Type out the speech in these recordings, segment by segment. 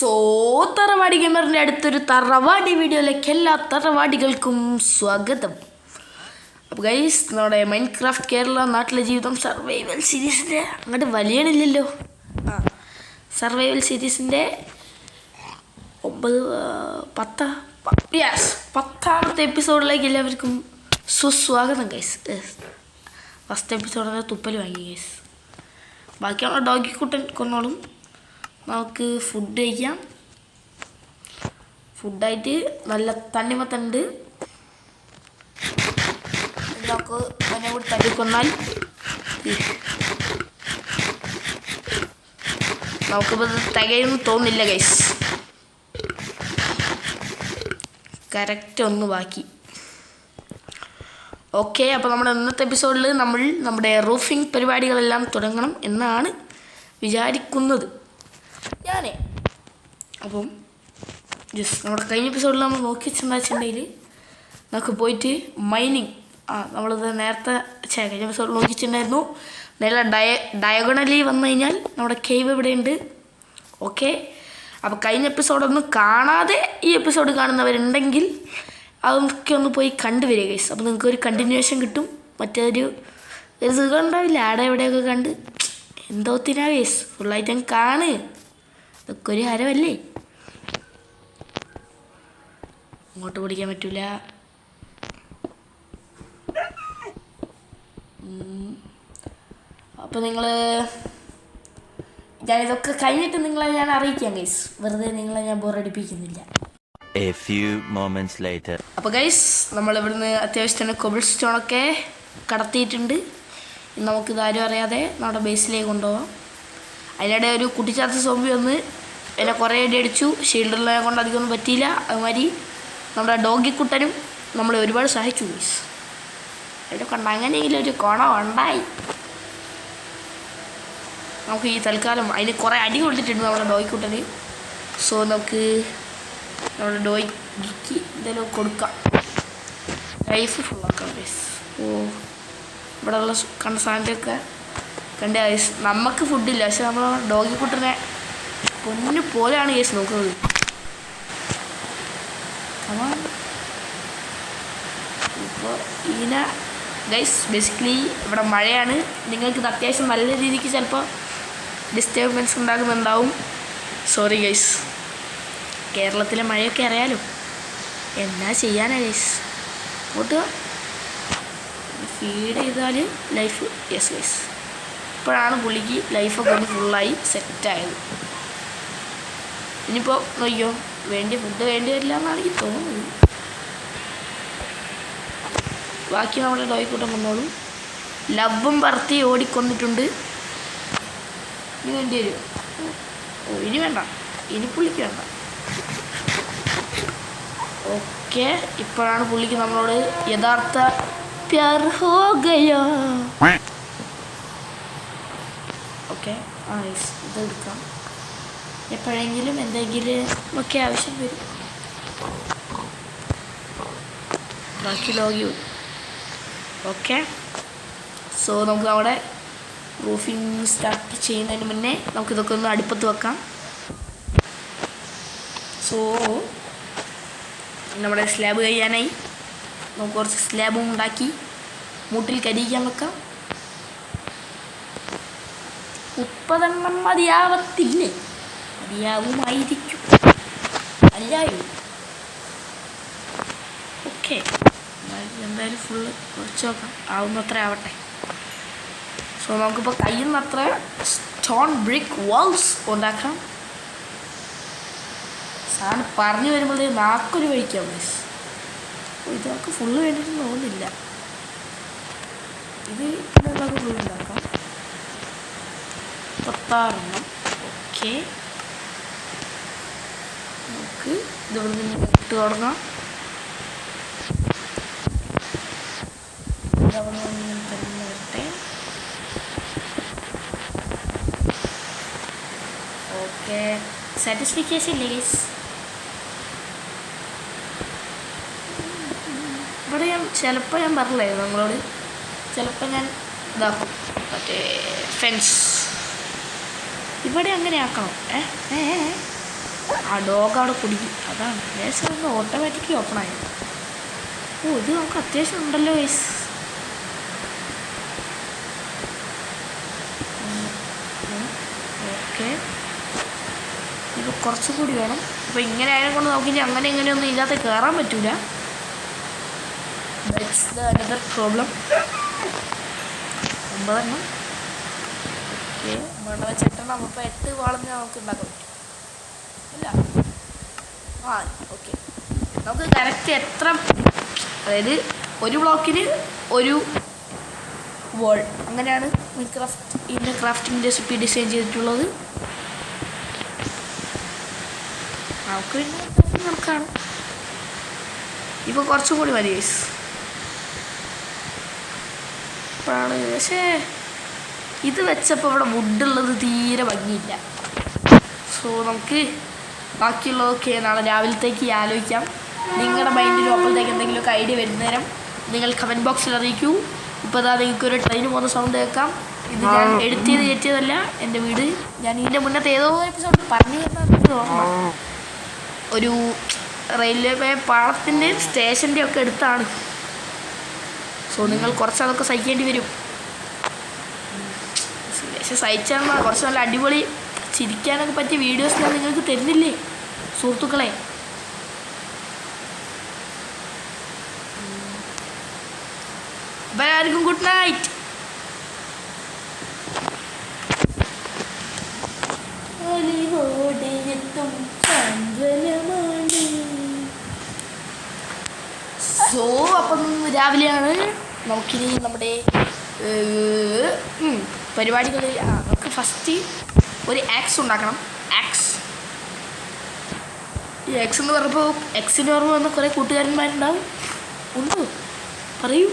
So തറവാടി ഗെയിമറിൻ്റെ അടുത്തൊരു തറവാടി വീഡിയോയിലേക്ക് എല്ലാ തറവാടികൾക്കും സ്വാഗതം. അപ്പോൾ ഗൈസ്, നമ്മുടെ മൈൻക്രാഫ്റ്റ് കേരള നാട്ടിലെ ജീവിതം സർവൈവൽ സീരീസിൻ്റെ അങ്ങോട്ട് വലിയണില്ലല്ലോ. സർവൈവൽ സീരീസിൻ്റെ 10ാമത്തെ എപ്പിസോഡിലേക്ക് എല്ലാവർക്കും സുസ്വാഗതം ഗൈസ്. ഫസ്റ്റ് എപ്പിസോഡിൻ്റെ തുപ്പൽ വാങ്ങി ഗൈസ്. ബാക്കിയുള്ള ഡോഗിക്കുട്ടൻ കൊന്നോളും. നമുക്ക് ഫുഡ് കഴിക്കാം. ഫുഡായിട്ട് നല്ല തണ്ണിമത്തണ്ട്. നമുക്ക് അതിനെ കൂടി തല്ലിക്കൊന്നാൽ നമുക്കിപ്പോൾ തികയൊന്നും തോന്നില്ല ഗൈസ്. കറക്റ്റ് ഒന്ന് ബാക്കി. ഓക്കെ, അപ്പോൾ നമ്മുടെ ഇന്നത്തെ എപ്പിസോഡിൽ നമ്മുടെ റൂഫിംഗ് പരിപാടികളെല്ലാം തുടങ്ങണം എന്നാണ് വിചാരിക്കുന്നത് ഞാനേ. അപ്പം ജസ്റ്റ് നമ്മുടെ കഴിഞ്ഞ എപ്പിസോഡിൽ നമ്മൾ നോക്കി വെച്ചിട്ടുണ്ടെങ്കിൽ നമുക്ക് പോയിട്ട് മൈനിങ് നമ്മളിത് നേരത്തെ കഴിഞ്ഞ എപ്പിസോഡിൽ നോക്കിയിട്ടുണ്ടായിരുന്നു. നല്ല ഡയഗണലി വന്നു കഴിഞ്ഞാൽ നമ്മുടെ കേവ് ഇവിടെയുണ്ട്. ഓക്കെ, അപ്പോൾ കഴിഞ്ഞ എപ്പിസോഡൊന്നും കാണാതെ ഈ എപ്പിസോഡ് കാണുന്നവരുണ്ടെങ്കിൽ അതൊക്കെ ഒന്ന് പോയി കണ്ടുവരിക ഗൈസ്. അപ്പോൾ നിങ്ങൾക്കൊരു കണ്ടിന്യൂവേഷൻ കിട്ടും. മറ്റൊരു സുഖം ഉണ്ടാവില്ല. ആടെ എവിടെയൊക്കെ കണ്ട് എന്തോത്തിനാ ഗൈസ്. ഫുള്ളായിട്ട് അങ്ങ് കാണ്. ഇതൊക്കെ ഒരു ഹരമല്ലേ. അങ്ങോട്ട് പിടിക്കാൻ പറ്റൂല. അപ്പോൾ ഞാനിതൊക്കെ കഴിഞ്ഞിട്ട് നിങ്ങളെ ഞാൻ അറിയിക്കാം ഗൈസ്. വെറുതെ നിങ്ങളെ ഞാൻ ബോറടിപ്പിക്കുന്നില്ല. അപ്പോൾ ഗൈസ്, നമ്മളിവിടുന്ന് അത്യാവശ്യം തന്നെ കൊബിൾ സ്റ്റോണൊക്കെ കടത്തിയിട്ടുണ്ട്. നമുക്കിത് ആരും അറിയാതെ നമ്മുടെ ബേസിലേക്ക് കൊണ്ടുപോകാം. അതിനിടെ ഒരു കുട്ടിച്ചാത്ത സോംബി വന്ന് എന്നെ കുറേ അടി അടിച്ചു. ഷീൽഡുള്ളതിനെ കൊണ്ട് അധികമൊന്നും പറ്റിയില്ല. അതുമാതിരി നമ്മുടെ ഡോഗിക്കുട്ടനും നമ്മളെ ഒരുപാട് സഹായിച്ചു ഗൈസ്. അതിനെ കൊണ്ട് അങ്ങനെയെങ്കിലും ഒരു കോണം ഉണ്ടായി. നമുക്ക് ഈ തൽക്കാലം അതിന് കുറേ അടി കൊടുത്തിട്ടുണ്ട് നമ്മുടെ ഡോഗിക്കുട്ടന്. സോ നമുക്ക് നമ്മുടെ ഡോഗിക്ക് എന്തെങ്കിലും കൊടുക്കാം. ലൈഫ് ഫുള്ളാക്കാം ഗൈസ്. ഇവിടെ ഉള്ള കണ്ട സാധനത്തെയൊക്കെ കണ്ട ഗൈസ്. നമുക്ക് ഫുഡില്ല, പക്ഷെ നമ്മൾ ഡോഗിക്കുട്ടനെ പൊന്നു പോലെയാണ് ഗൈസ് നോക്കുന്നത്. ഇപ്പോൾ ഇതിനെ ഗൈസ് ബേസിക്കലി ഇവിടെ മഴയാണ്. നിങ്ങൾക്കിത് അത്യാവശ്യം നല്ല രീതിക്ക് ചിലപ്പോൾ ഡിസ്റ്റർബൻസ് ഉണ്ടാകുന്നുണ്ടാവും. Sorry guys. കേരളത്തിലെ മഴയൊക്കെ അറിയാലോ. എന്നാ ചെയ്യാനാ ഗൈസ്. അങ്ങോട്ട് ഫീഡ് ചെയ്താൽ ലൈഫ് യെസ് ഗൈസ്. ഇപ്പോഴാണ് പുള്ളിക്ക് ലൈഫൊക്കെ ഒന്ന് ഫുള്ളായി സെറ്റായത്. ഇനിയിപ്പോൾ നോക്കിയോ, ഫുഡ് വേണ്ടി വരില്ല എന്നാണ് എനിക്ക് തോന്നുന്നത്. ബാക്കി നമ്മുടെ ഡോയിക്കൂട്ടം കൊണ്ടോളും. ലബും പറത്തി ഓടിക്കൊന്നിട്ടുണ്ട്. ഇനി വേണ്ടി വരുമോ? ഇനി വേണ്ട, ഇനി പുള്ളിക്ക് വേണ്ട. ഓക്കെ, ഇപ്പോഴാണ് പുള്ളിക്ക് നമ്മളോട് യഥാർത്ഥ പ്യാർ ഹോ ഗയോ. ഓക്കെ, ഇത് എടുക്കാം. എപ്പോഴെങ്കിലും എന്തെങ്കിലും ഒക്കെ ആവശ്യം വരും. ബാക്കി ലോഗി വരും. ഓക്കെ, സോ നമുക്ക് നമ്മുടെ റൂഫിംഗ് സ്റ്റാർട്ട് ചെയ്യുന്നതിന് മുന്നേ നമുക്കിതൊക്കെ ഒന്ന് അടുപ്പത്ത് വെക്കാം. സോ നമ്മുടെ സ്ലാബ് കഴിയാനായി. നമുക്ക് കുറച്ച് സ്ലാബും ഉണ്ടാക്കി മൂട്ടിൽ കരിയിക്കാൻ വെക്കാം. 30 മതിയാവത്തില്ലേ? മതിയാവുമായിരിക്കും, അല്ലായോ? ഓക്കെ, എന്തായാലും ഫുള്ള് കുറച്ച് നോക്കാം. ആവുന്നത്ര ആവട്ടെ. സോ നമുക്കിപ്പോൾ കഴിയുന്നത്ര സ്റ്റോൺ ബ്രിക്ക് വാൾസ് ഉണ്ടാക്കാം. സാധനം പറഞ്ഞു വരുമ്പോഴേ നാക്കൊരു കഴിക്കാം മിസ്. ഇതൊക്കെ ഫുള്ള് വേണ്ടിയിട്ട് തോന്നുന്നില്ല. ഇത് നമുക്ക് ഫുള്ള് ഉണ്ടാക്കാം. 36. ഓക്കെ, നമുക്ക് ഇതിവിടെ നിന്ന് ഇട്ട് തുടങ്ങാം. വരട്ടെ. ഓക്കെ, സാറ്റിസ്ഫിക്കേഷൻ ഇല്ലേ ഗൈസ്? ഇവിടെ ചിലപ്പോൾ ഞാൻ പറഞ്ഞില്ലേ നമ്മളോട്, ചിലപ്പോൾ ഞാൻ ഇതാക്കും മറ്റേ ഫെൻസ്. ഇവിടെ അങ്ങനെ ആക്കണം. ആ ഡോഗ് അവിടെ കുടിക്കും. അതാണ് ദേശം ഓട്ടോമാറ്റിക്കലി ഓപ്പൺ ആയത്. ഓ ഇത് നമുക്ക് അത്യാവശ്യം ഉണ്ടല്ലോ ഗൈസ്. ഓക്കെ ഇപ്പോൾ കുറച്ചും കൂടി വേണം. അപ്പോൾ ഇങ്ങനെ ആയതിനെ കൊണ്ട് നമുക്ക് ഇനി അങ്ങനെ ഇങ്ങനെയൊന്നും ഇതിനകത്ത് കയറാൻ പറ്റൂല. That's the another problem. 9 എണ്ണം. ഓക്കെ മണ്ണ വെച്ചിട്ടെണ്ണം അപ്പോൾ 8 വാളഞ്ഞാൽ നമുക്ക് ഉണ്ടാക്കാൻ പറ്റും അല്ല. ആ ഓക്കെ നമുക്ക് കറക്റ്റ് എത്ര, അതായത് ഒരു ബ്ലോക്കിന് ഒരു വോൾ, അങ്ങനെയാണ് ഇതിൻ്റെ ക്രാഫ്റ്റിംഗ് റെസിപ്പി ഡിസൈൻ ചെയ്തിട്ടുള്ളത്. നമുക്ക് പിന്നെ നമുക്കാണ് ഇപ്പോൾ കുറച്ചും കൂടി മതി ഗൈസ്. അപ്പോഴാണ് പക്ഷേ ഇത് വെച്ചപ്പോൾ ഇവിടെ വുഡുള്ളത് തീരെ ഭംഗിയില്ല. സോ നമുക്ക് ബാക്കിയുള്ളതൊക്കെ നാളെ രാവിലത്തേക്ക് ആലോചിക്കാം. നിങ്ങളുടെ മൈൻഡിലും അപ്പോഴത്തേക്ക് എന്തെങ്കിലുമൊക്കെ ഐഡിയ വരുന്നേരം നിങ്ങൾ കമൻറ്റ് ബോക്സിൽ അറിയിക്കൂ. ഇപ്പോൾ അതാ നിങ്ങൾക്കൊരു ട്രെയിൻ പോകുന്ന സൗണ്ട് കേൾക്കാം. ഇത് ഞാൻ എഡിറ്റ് ചെയ്ത് കയറ്റിയതല്ല, എൻ്റെ വീട്. ഞാൻ ഇതിൻ്റെ മുന്നത്തെ ഏതോ എപ്പിസോഡ് പറഞ്ഞു തരുന്നത് ഓർമ്മ. ഒരു റെയിൽവേ പാളത്തിൻ്റെ സ്റ്റേഷൻ്റെ ഒക്കെ അടുത്താണ്. സോ നിങ്ങൾ കുറച്ച് അതൊക്കെ സഹിക്കേണ്ടി വരും. പക്ഷെ സഹിച്ചാൽ കുറച്ച് നല്ല അടിപൊളി ചിരിക്കാനൊക്കെ പറ്റിയ വീഡിയോസ് ഞാൻ നിങ്ങൾക്ക് തരുന്നില്ലേ സുഹൃത്തുക്കളെ. അപ്പോൾ എല്ലാവർക്കും ഗുഡ് നൈറ്റ്. സോ അപ്പം രാവിലെയാണ്. നമുക്കിനി നമ്മുടെ പരിപാടികളിൽ നമുക്ക് ഫസ്റ്റ് ഒരു ആക്സ് ഉണ്ടാക്കണം. ആക്സ്, ഈ ആക്സ് എന്ന് പറഞ്ഞപ്പോൾ എക്സിന് ഓർമ്മ വന്ന കുറേ കൂട്ടുകാരന്മാരുണ്ടാവും. ഉണ്ടോ പറയൂ.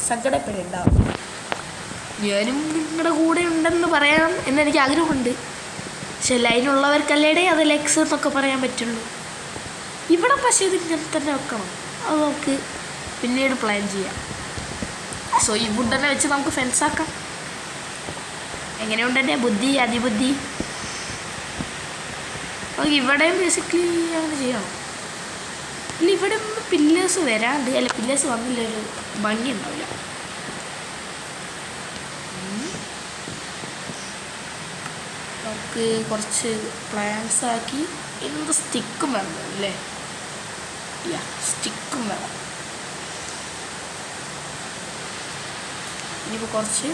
സങ്കടപ്പെടുണ്ടാവും. ഞാനും നിങ്ങളുടെ കൂടെ ഉണ്ടെന്ന് പറയാം എന്നെനിക്ക് ആഗ്രഹമുണ്ട്. പക്ഷെ ലൈനുള്ളവർക്കല്ലേടേ അത് ലെക്സ് എന്നൊക്കെ പറയാൻ പറ്റുള്ളൂ. ഇവിടെ പക്ഷേ ഇത് ഇങ്ങനെ തന്നെ വെക്കണം. അത് നമുക്ക് പിന്നീട് പ്ലാൻ ചെയ്യാം. സോ ഈ വുഡ് തന്നെ വെച്ച് നമുക്ക് ഫെൻസാക്കാം. എങ്ങനെയുണ്ട് എൻ്റെ ബുദ്ധി, അതിബുദ്ധി? നമുക്ക് ഇവിടെയും ബേസിക്കലി അങ്ങനെ ചെയ്യണം. ഇല്ല ഇവിടെ ഒന്ന് പില്ലേഴ്സ് വരാണ്ട്, അല്ല പില്ലേഴ്സ് വന്നില്ല ഒരു ഭംഗി ഉണ്ടാവില്ല. നമുക്ക് കുറച്ച് പ്ലാൻസ് ആക്കി എന്ത് സ്റ്റിക്കും വേണം അല്ലേ? സ്റ്റിക്കും വേണം. ഇനിയിപ്പോൾ കുറച്ച്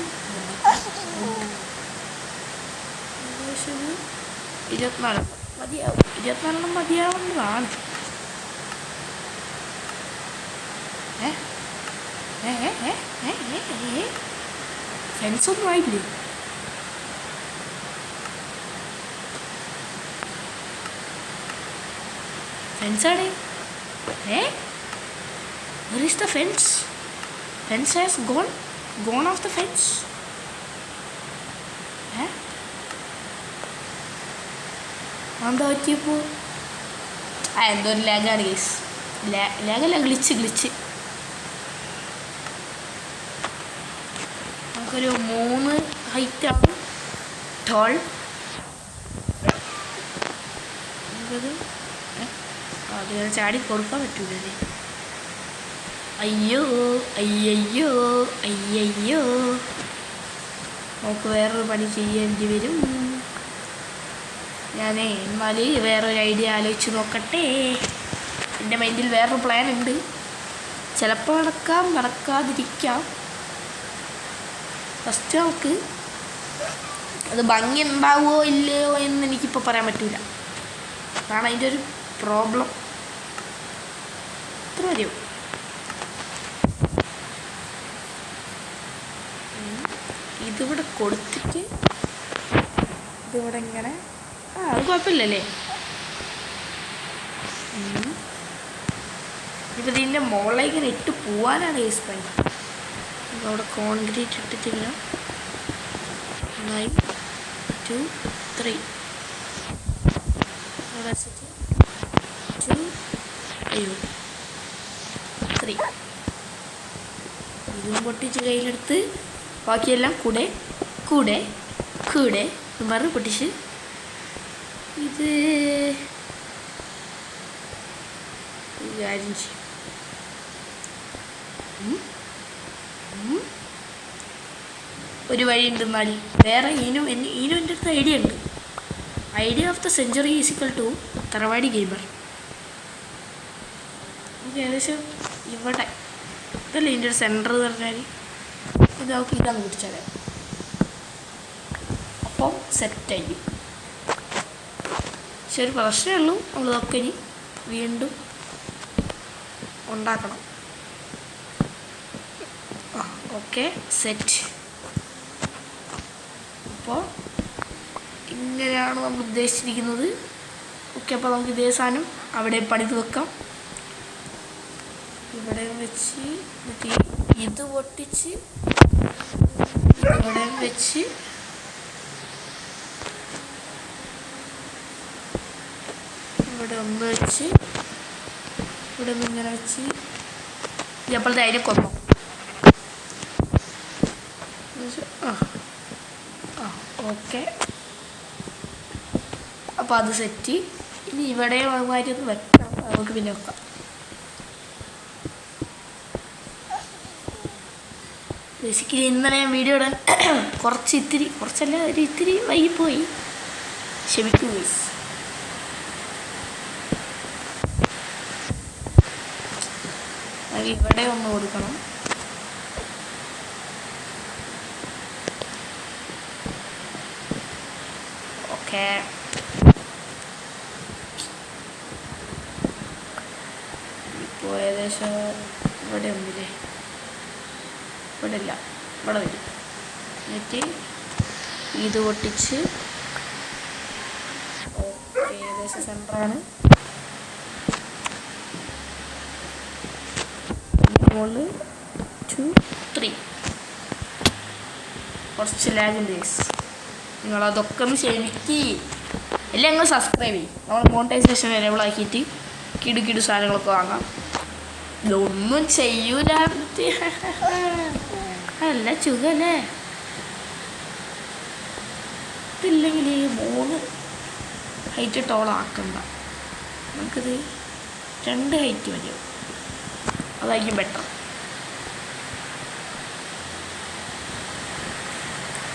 24 മതിയാവും. 24 മതിയാവുന്നതാണ്. ഫെൻസൊന്നും ആയില്ലേ? ഫെൻസാണ്. Where is the fence? Fence has gone off the fence. എന്താ പറ്റിയപ്പോൾ? എന്തോ ഒരു ലാഗാണ് ഗൈസ്. ലാഗല്ല, ഗ്ലിച്ച്. നമുക്കൊരു 3 ഹൈറ്റാണ് ടോൾ. നമുക്കത് അതിന് ചാടി കൊടുക്കാൻ പറ്റൂലേ? അയ്യോ. നമുക്ക് വേറൊരു പണി ചെയ്യേണ്ടി വരും. ഞാനേ എന്നാൽ വേറൊരു ഐഡിയ ആലോചിച്ച് നോക്കട്ടെ. എൻ്റെ മൈൻഡിൽ വേറൊരു പ്ലാൻ ഉണ്ട്. ചിലപ്പോൾ നടക്കാം, നടക്കാതിരിക്കാം. ഫസ്റ്റ് നമുക്ക് അത് ഭംഗി ഉണ്ടാവുമോ ഇല്ലയോ എന്ന് എനിക്കിപ്പോൾ പറയാൻ പറ്റില്ല. അതാണ് അതിൻ്റെ ഒരു പ്രോബ്ലം. ഇത്ര മതിയോ? ഇതിവിടെ കൊടുത്തിട്ട് ഇതിവിടെ ഇങ്ങനെ അത് കുഴപ്പമില്ലല്ലേ? ഇപ്പം ഇതിൻ്റെ മുകളിലേക്ക് ഇങ്ങനെ ഇട്ട് പോവാനാണ് കേസ് പണി. അപ്പോൾ അവിടെ കോൺക്രീറ്റ് ഇട്ടിട്ട് ഇങ്ങനെ 9 2 3 2 3 ഇതും പൊട്ടിച്ച് കയ്യിലെടുത്ത് ബാക്കിയെല്ലാം കൂടെ മറു പൊട്ടിച്ച് ഇത് കാര്യം ചെയ്യും. ഒരു വഴി ഉണ്ട്. എന്നാൽ വേറെ ഈനും എൻ്റെ അടുത്ത് ഐഡിയ ഉണ്ട്. ഐഡിയ ഓഫ് ദ സെഞ്ച്വറി ഈസിക്കൽ ടു തറവാടി ഗെയിമർ. നമുക്ക് ഏകദേശം ഇവിടെ ഇതല്ലേ ഇതിൻ്റെ ഒരു സെൻറ്റർ എന്ന് പറഞ്ഞാൽ ഇത് നമുക്ക് ഇതാണ് പിടിച്ചാൽ അപ്പോൾ സെറ്റായി. പക്ഷെ ഒരു പ്രശ്നമേ ഉള്ളൂ, നമ്മളിതൊക്കെ ഇനി വീണ്ടും ഉണ്ടാക്കണം. Okay set. അപ്പോൾ ഇങ്ങനെയാണ് നമ്മൾ ഉദ്ദേശിച്ചിരിക്കുന്നത്. ഓക്കെ, അപ്പോൾ നമുക്ക് ഇതേ സാധനം അവിടെ പണിത് വെക്കാം. ഇവിടെ വെച്ച് എന്നിട്ട് ഇത് പൊട്ടിച്ച് ഇവിടെ വെച്ച് ഇവിടെ ഒന്ന് വെച്ച് ഇവിടെ ഒന്ന് ഇങ്ങനെ വെച്ച് ഇപ്പോഴത്തെ അതിനെ കൊന്നു. ഓക്കെ, അപ്പോൾ അത് സെറ്റ്. ഇനി ഇവിടെ മാറ്റി ഒന്ന് വെക്കാം, നമുക്ക് പിന്നെ വെക്കാം. ബേസിക്കലി ഇന്നലെ ഞാൻ വീഡിയോ ഇടാൻ കുറച്ചല്ല ഒരു ഇത്തിരി വൈകിപ്പോയി, ക്ഷമിക്കൂ ഗൈസ്. ഇവിടെ ഒന്ന് കൊടുക്കണം. ഓക്കെ, ഇപ്പോൾ ഏകദേശം ഇവിടെ ഒന്നില്ലേ, ഇവിടെ ഇല്ല, ഇവിടെ വരും. എന്നിട്ട് ഇത് പൊട്ടിച്ച് ഓക്കെ ഏകദേശം സെൻറ്ററാണ്. മുകളിൽ 2 3 കുറച്ച് ലാഗുണ്ട് ഗൈസ്. നിങ്ങളതൊക്കെ ഒന്ന് ക്ഷമിക്ക്. എല്ലാം നിങ്ങൾ സബ്സ്ക്രൈബ് ചെയ്യും. നമ്മൾ മോണിറ്റൈസേഷൻ എനേബിൾ ആക്കിയിട്ട് കിടു സാധനങ്ങളൊക്കെ വാങ്ങാം. ഇതൊന്നും ചെയ്യൂല, അല്ല ചുഖല്ലേ. ഇതില്ലെങ്കിൽ 3 ഹൈറ്റ് ടോളാക്കണ്ട, നമുക്കിത് 2 ഹൈറ്റ് മതിയോ, അതായിരിക്കും ബെറ്റർ.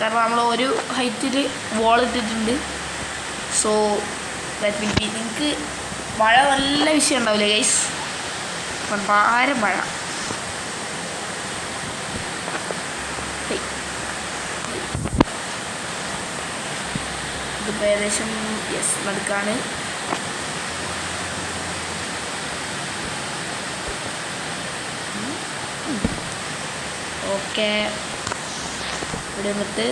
കാരണം നമ്മൾ ഒരു ഹൈറ്റിൽ വോൾ ഇട്ടിട്ടുണ്ട്. സോ ദാറ്റ് വിൽ ബി, നിങ്ങൾക്ക് മഴ നല്ല വിഷയം ഉണ്ടാവില്ലേ ഗൈസ്, ഭാരം മഴ. ഇതിപ്പോൾ ഏകദേശം യെസ് നടുക്കാണ്. ഓക്കെ, ഇവിടെ വന്നിട്ട്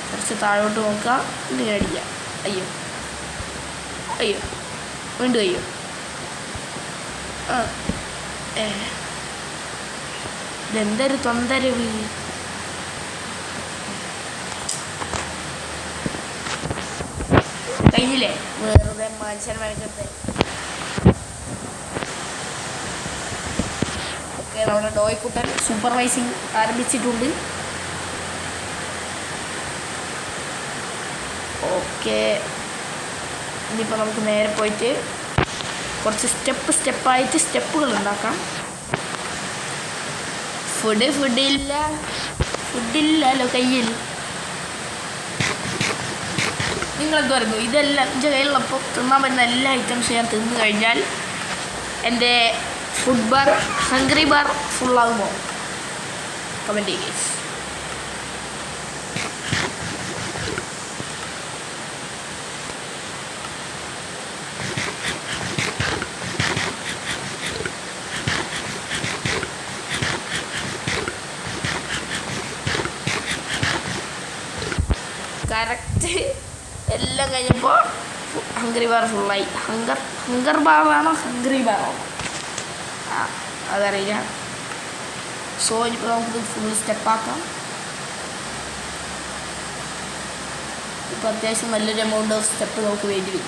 കുറച്ച് താഴോട്ട് നോക്കാം. ഇങ്ങനെ അടിക്കാം. അയ്യോ വീണ്ടും അയ്യോ. ഇതെന്തൊരു തൊന്തരവ്. കഴിഞ്ഞില്ലേ, വെറുതെ മനുഷ്യൻ വരക്കട്ടെ. ഓക്കെ, നമ്മുടെ ഡോയ്ക്കുട്ടൻ സൂപ്പർവൈസിങ് ആരംഭിച്ചിട്ടുണ്ട്. ഓക്കെ, ഇനിയിപ്പോൾ നമുക്ക് നേരെ പോയിട്ട് കുറച്ച് സ്റ്റെപ്പായിട്ട് സ്റ്റെപ്പുകൾ ഉണ്ടാക്കാം. ഫുഡില്ലല്ലോ കയ്യിൽ. നിങ്ങളെന്ത് പറയുന്നു? ഇതെല്ലാം എൻ്റെ കയ്യിലുള്ളപ്പോൾ തിന്നാൻ പറ്റുന്ന എല്ലാ ഐറ്റംസും ഞാൻ തിന്നു കഴിഞ്ഞാൽ എൻ്റെ ഹംഗ്രി ബാർ ഫുള്ളാകുമോ? കമൻറ്റ് ചെയ്യുക. കറക്റ്റ് എല്ലാം കഴിഞ്ഞപ്പോൾ ഹംഗ്രി ബാർ ഫുള്ളായി. ഹങ്കർ ബാറാണോ ഹംഗ്രി ബാറാണോ അതറിയില്ല. സോ ഇനിയിപ്പോൾ നമുക്ക് ഫുൾ സ്റ്റെപ്പാക്കാം. ഇപ്പോൾ അത്യാവശ്യം നല്ലൊരു എമൗണ്ട് ഓഫ് സ്റ്റെപ്പ് നമുക്ക് വേണ്ടി വരും.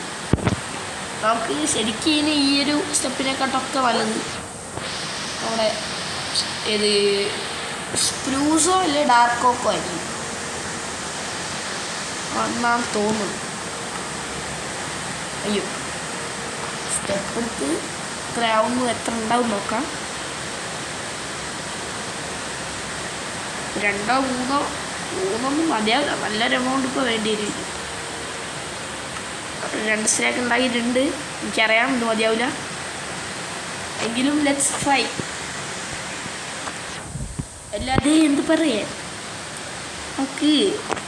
നമുക്ക് ശരിക്കും ഇനി ഈ ഒരു സ്റ്റെപ്പിനെക്കാട്ടൊക്കെ നല്ലത് നമ്മുടെ ഏത് സ്പ്രൂസോ അല്ലെ ഡാർക്ക് ഓക്കോ ആയിരിക്കും. എന്നാണ് തോന്നുന്നത്. അയ്യോ, സ്റ്റെപ്പ് എടുത്ത് എത്ര ഉണ്ടാവും നോക്കാം. 2 3 3 മതിയാവില്ല, നല്ലൊരു എമൗണ്ട് ഇപ്പോൾ വേണ്ടി വരും. 2 സ്റ്റാക്ക് ഉണ്ടാക്കിയിട്ടുണ്ട്, എനിക്കറിയാം ഇത് മതിയാവില്ല, എങ്കിലും ലെറ്റ്സ് ട്രൈ. അല്ലാതെ എന്ത് പറയേ, നമുക്ക്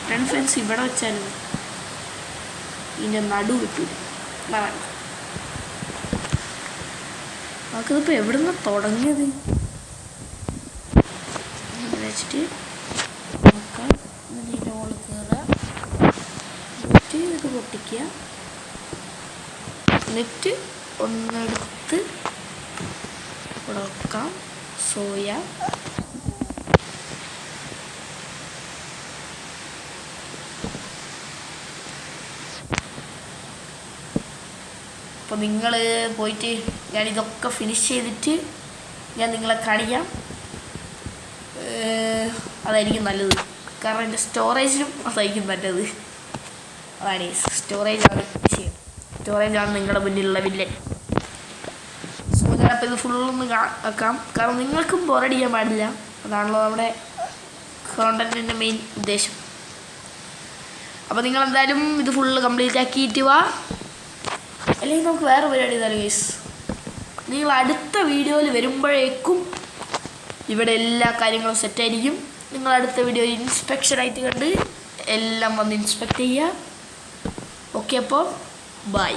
2 ഫെൻസ് ഇവിടെ വെച്ചാലും ഇതിൻ്റെ നടു കിട്ടൂല. നമുക്കിതിപ്പോൾ എവിടെ നിന്നാണ് തുടങ്ങിയത് വെച്ചിട്ട് നോക്കാം. ഇതിൻ്റെ മുകളിൽ കയറുക, എന്നിട്ട് ഇത് പൊട്ടിക്കുക, എന്നിട്ട് ഒന്നെടുത്ത് ഇവിടെ വെക്കാം. സോയ അപ്പോൾ നിങ്ങൾ പോയിട്ട് ഞാനിതൊക്കെ ഫിനിഷ് ചെയ്തിട്ട് ഞാൻ നിങ്ങളെ കാണിക്കാം. അതായിരിക്കും നല്ലത്, കാരണം എൻ്റെ സ്റ്റോറേജിനും അതായിരിക്കും നല്ലത്. അതാണ് സ്റ്റോറേജാണ് വിഷയം, സ്റ്റോറേജാണ് നിങ്ങളുടെ മുന്നിലുള്ള വില്ലൻ. സോ ഞാനപ്പോൾ ഇത് ഫുള്ളൊന്ന് ആക്കാം, കാരണം നിങ്ങൾക്കും ബോറടിക്കാൻ പാടില്ല. അതാണല്ലോ നമ്മുടെ കോണ്ടൻറ്റിൻ്റെ മെയിൻ ഉദ്ദേശം. അപ്പോൾ നിങ്ങളെന്തായാലും ഇത് ഫുള്ള് കംപ്ലീറ്റ് ആക്കിയിട്ട് വാ, അല്ലെങ്കിൽ നമുക്ക് വേറെ പരിപാടി ചെയ്താലും ഗൈസ്. നിങ്ങൾ അടുത്ത വീഡിയോയിൽ വരുമ്പോഴേക്കും ഇവിടെ എല്ലാ കാര്യങ്ങളും സെറ്റായിരിക്കും. നിങ്ങൾ അടുത്ത വീഡിയോ ഇൻസ്പെക്ഷനായിട്ട് കണ്ട് എല്ലാം വന്ന് ഇൻസ്പെക്ട് ചെയ്യുക. ഓക്കെ, അപ്പോൾ ബൈ.